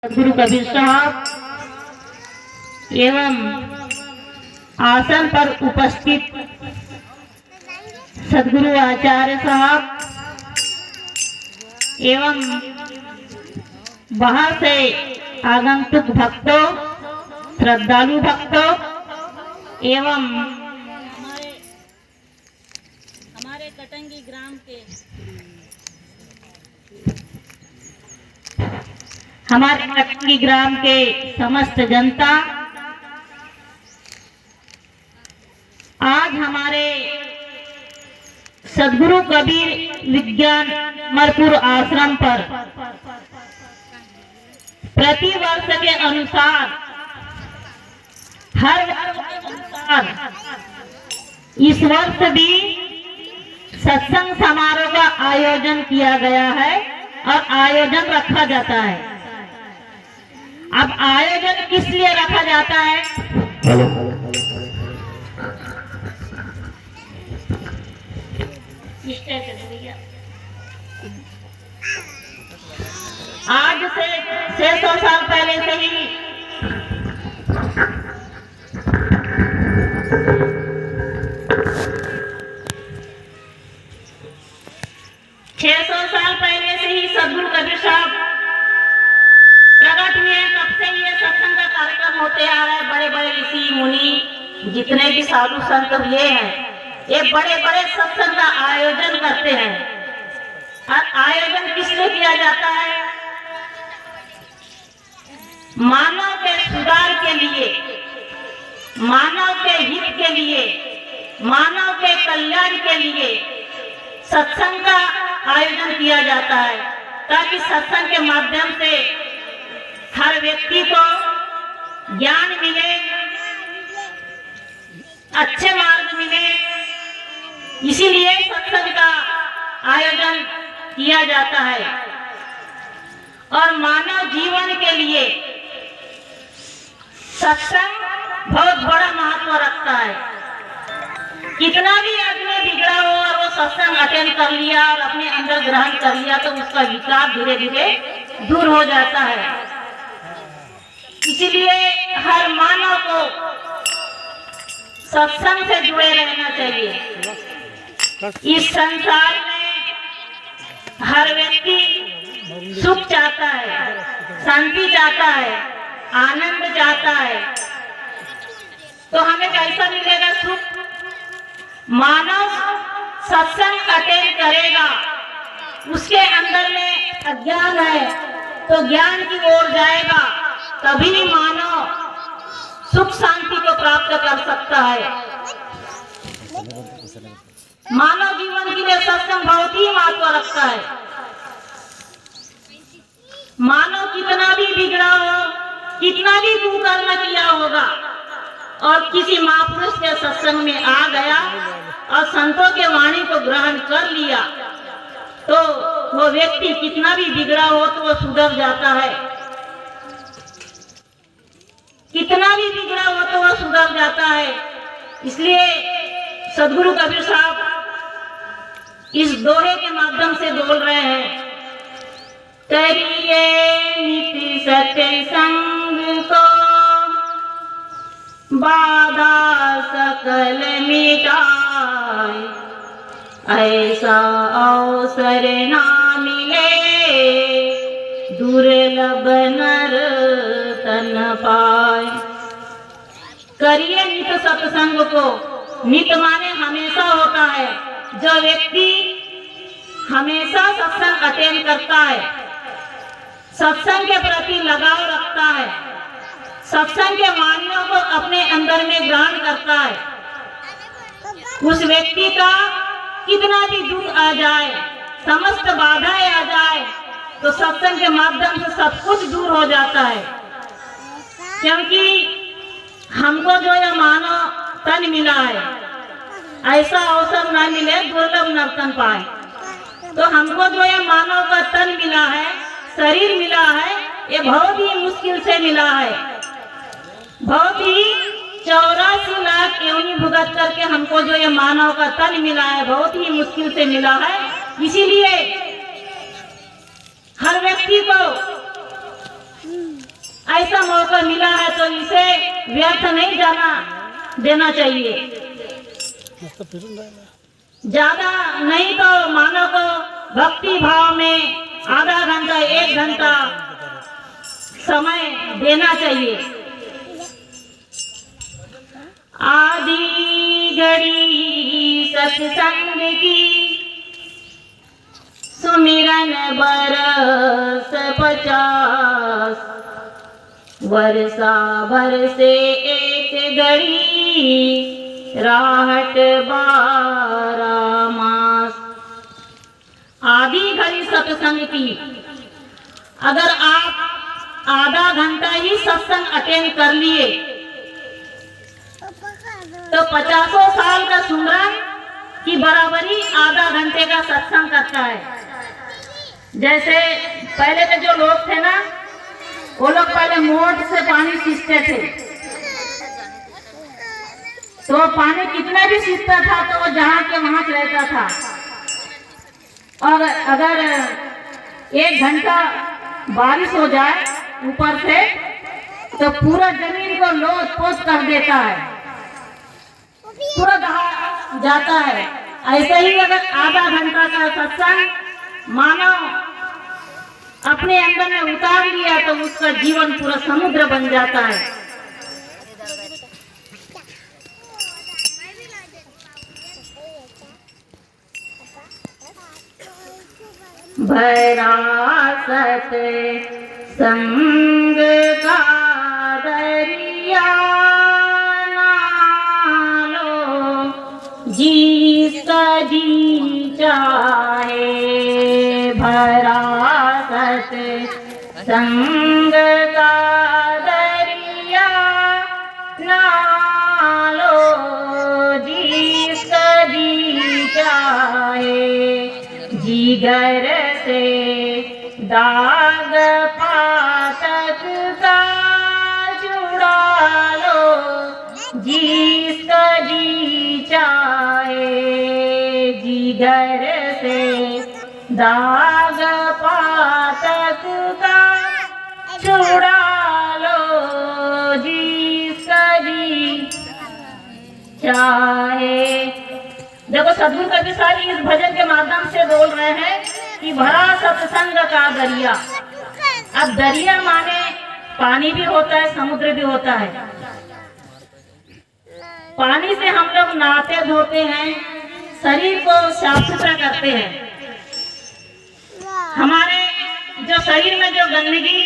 गुरु कबीर साहब एवं आसन पर उपस्थित सदगुरु आचार्य साहब एवं बाहर से आगंतुक भक्तों, श्रद्धालु भक्तों एवं हमारे कटंगी ग्राम के हमारे कटंगी ग्राम के समस्त जनता, आज हमारे सदगुरु कबीर विज्ञान मरपुर आश्रम पर प्रति वर्ष के अनुसार हर वर्ष के अनुसार इस वर्ष भी सत्संग समारोह का आयोजन किया गया है और आयोजन रखा जाता है। अब आयोजन किस लिए रखा जाता है? आज से 600 साल पहले से ही सदगुरु कबीर साहब प्रकट हुए। कब से ये सत्संग का कार्यक्रम होते आ रहा है। बड़े बड़े ऋषि मुनि जितने भी साधु संत हुए हैं, ये बड़े बड़े सत्संग का आयोजन करते हैं। और आयोजन किस लिए किया जाता है? मानव के सुधार के लिए, मानव के हित के लिए, मानव के कल्याण के लिए सत्संग का आयोजन किया जाता है, ताकि सत्संग के माध्यम से हर व्यक्ति को ज्ञान मिले, अच्छे मार्ग मिले। इसीलिए सत्संग का आयोजन किया जाता है। और मानव जीवन के लिए सत्संग बहुत बड़ा महत्व रखता है। कितना भी आदमी बिगड़ा हो और वो सत्संग अटेंड कर लिया और अपने अंदर ग्रहण कर लिया, तो उसका विकार धीरे धीरे दूर हो जाता है। इसीलिए हर मानव को सत्संग से जुड़े रहना चाहिए। इस संसार में हर व्यक्ति सुख चाहता है, शांति चाहता है, आनंद चाहता है। तो हमें कैसा मिलेगा सुख? मानव सत्संग अटेंड करेगा, उसके अंदर में अज्ञान है तो ज्ञान की ओर जाएगा, तभी मानव सुख शांति को प्राप्त कर सकता है। मानव जीवन के लिए सत्संग बहुत ही महत्व रखता है। मानव कितना भी बिगड़ा हो, कितना भी कुकर्म किया होगा और किसी महापुरुष के सत्संग में आ गया और संतों के वाणी को ग्रहण कर लिया, तो वो व्यक्ति कितना भी बिगड़ा हो तो वो सुधर जाता है। कितना भी बिगड़ा हो तो वो सुधर जाता है। इसलिए सदगुरु कबीर साहब इस दोहे के माध्यम से बोल रहे हैं, करिए नित्य सत्य संग को, बाधा सकल मिटाए, ऐसा अवसर ना मिले, दुर्लभ नर तन पाए। करिए नित्य सत्संग को। नित्य माने हमेशा होता है। जो व्यक्ति हमेशा सत्संग अटेंड करता है, सत्संग के प्रति लगाव रखता है, सत्संग के वाणियों को अपने अंदर में ग्रहण करता है, उस व्यक्ति का कितना भी दुख आ जाए, समस्त बाधाएं आ जाए, तो सत्संग के माध्यम से सब कुछ दूर हो जाता है। क्योंकि हमको जो यह मानव तन मिला है, ऐसा अवसर न मिले, दुर्लभ नर्तन पाए। तो हमको जो यह मानव का तन मिला है, शरीर मिला है, ये बहुत ही मुश्किल से मिला है। बहुत ही 84 लाख योनि भुगत करके हमको जो ये मानव का तन मिला है, बहुत ही मुश्किल से मिला है। इसीलिए हर व्यक्ति को ऐसा मौका मिला है तो इसे व्यर्थ नहीं जाना देना चाहिए। ज्यादा नहीं तो मानव को भक्ति भाव में आधा घंटा 1 घंटा समय देना चाहिए। आधी घड़ी सत्संग की सुमिरन बरस 50, वर्षा भर से एक घड़ी राहत 12 मास। आधी घड़ी सत्संग की, अगर आप आधा घंटा ही सत्संग अटेंड कर लिए तो 50 साल का सुमरन की बराबरी आधा घंटे का सत्संग करता है। जैसे पहले के जो लोग थे ना, वो लोग पहले मोट से पानी सींचते थे, तो पानी कितना भी सींचता था तो वो जहाँ के वहाँ रहता था। और अगर 1 घंटा बारिश हो जाए ऊपर से तो पूरा जमीन को लोथ पोत कर देता है, पूरा दहा जाता है। ऐसे ही अगर आधा घंटा का सत्संग मानव अपने अंदर में उतार लिया तो उसका जीवन पूरा समुद्र बन जाता है। भरासत संग का दरिया नालो जिसका जी चाहे। भरासत संग का दरिया नालो जिसका जी चाहे। जिगर से दाग पातक का जुड़ा लो जिसका जी चाहे। जिगर से दाग पातक का जुड़ा लो जिसका जी चाहे। देखो सद्गुरु कबीर साहब इस भजन के माध्यम से बोल रहे हैं कि भरा सत्संग का दरिया। अब दरिया माने पानी भी होता है, समुद्र भी होता है। पानी से हम लोग नहाते धोते हैं, शरीर को साफ सुथरा करते हैं। हमारे जो शरीर में जो गंदगी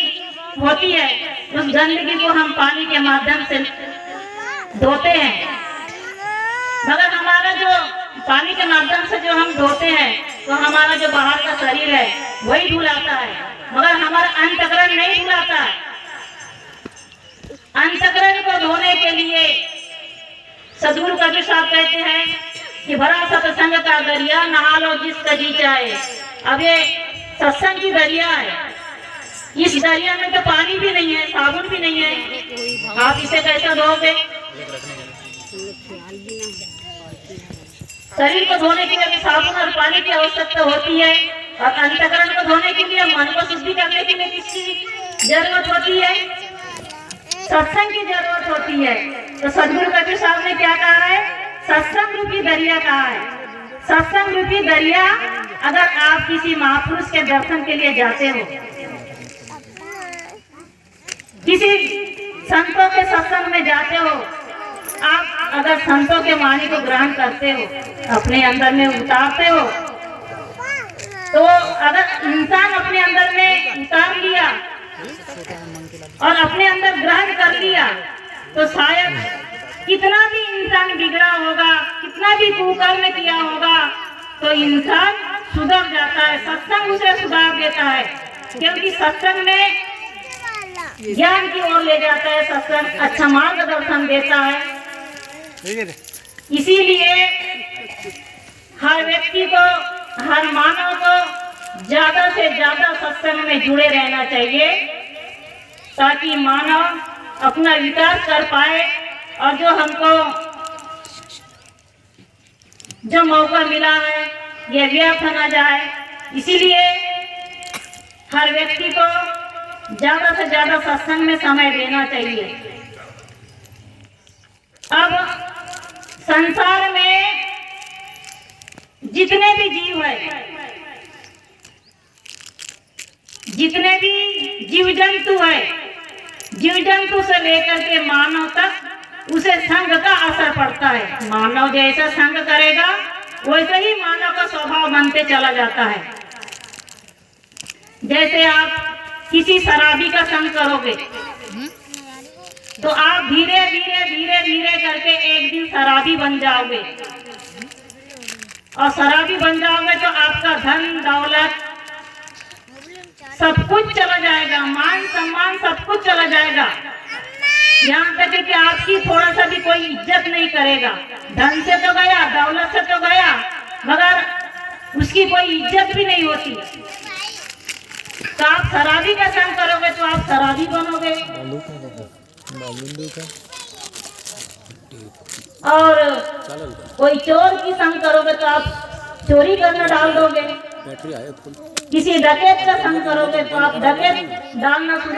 होती है उस गंदगी को हम पानी के माध्यम से धोते हैं। मगर हमारा जो पानी के माध्यम से जो हम धोते हैं तो हमारा जो बाहर का शरीर है वही धुलाता है, मगर हमारा अंतःकरण नहीं धुलाता है। अंतःकरण को धोने के लिए सद्गुरु कबीर साहब कहते हैं कि भरा सत्संग का दरिया नहा लो जिसका जी चाहे। अब ये सत्संग की दरिया है, इस दरिया में तो पानी भी नहीं है, साबुन भी नहीं है, आप इसे कैसे धोगे? शरीर को धोने के लिए साबुन और पानी की आवश्यकता होती है, और अंतःकरण को धोने के लिए, मन को शुद्धि करने के लिए किसकी जरूरत होती है? सत्संग की जरूरत होती है। तो सद्गुरु कबीर साहब ने क्या कहा है? सत्संग रूपी दरिया कहा है। सत्संग रूपी दरिया, अगर आप किसी महापुरुष के दर्शन के लिए जाते हो, किसी संतों के सत्संग में जाते हो, आप अगर संतों के वाणी को ग्रहण करते हो, अपने अंदर में उतारते हो, तो अगर इंसान अपने अंदर में उतार लिया और अपने अंदर ग्रहण कर लिया तो शायद कितना भी इंसान बिगड़ा होगा, कितना भी कुकर्म किया होगा, तो इंसान सुधर जाता है। सत्संग उसे सुधार देता है, क्योंकि सत्संग में ज्ञान की ओर ले जाता है, सत्संग अच्छा मार्गदर्शन देता है। इसीलिए हर व्यक्ति को, हर मानव को ज्यादा से ज्यादा सत्संग में जुड़े रहना चाहिए, ताकि मानव अपना विकास कर पाए और जो हमको जो मौका मिला है ये व्यर्थ न जाए। इसीलिए हर व्यक्ति को ज्यादा से ज्यादा सत्संग में समय देना चाहिए। अब संसार में जितने भी जीव है, जितने भी जीव जंतु है, जीव जंतु से लेकर के मानव तक उसे संग का असर पड़ता है। मानव जैसा संग करेगा वैसे ही मानव का स्वभाव बनते चला जाता है। जैसे आप किसी शराबी का संग करोगे तो आप धीरे धीरे धीरे धीरे करके एक दिन शराबी बन जाओगे, और शराबी बन जाओगे तो आपका धन दौलत सब कुछ चला जाएगा, मान सम्मान सब कुछ चला जाएगा। यहाँ तक कि आपकी थोड़ा सा भी कोई इज्जत नहीं करेगा। धन से तो गया, दौलत से तो गया, मगर उसकी कोई इज्जत भी नहीं होती। तो आप शराबी का संग करोगे तो आप शराबी बनोगे, और कोई चोर की संग करोगे तो आप चोरी करना डाल दोगे। किसी डकैत का संग करोगे तो आप डकैत डालना शुरू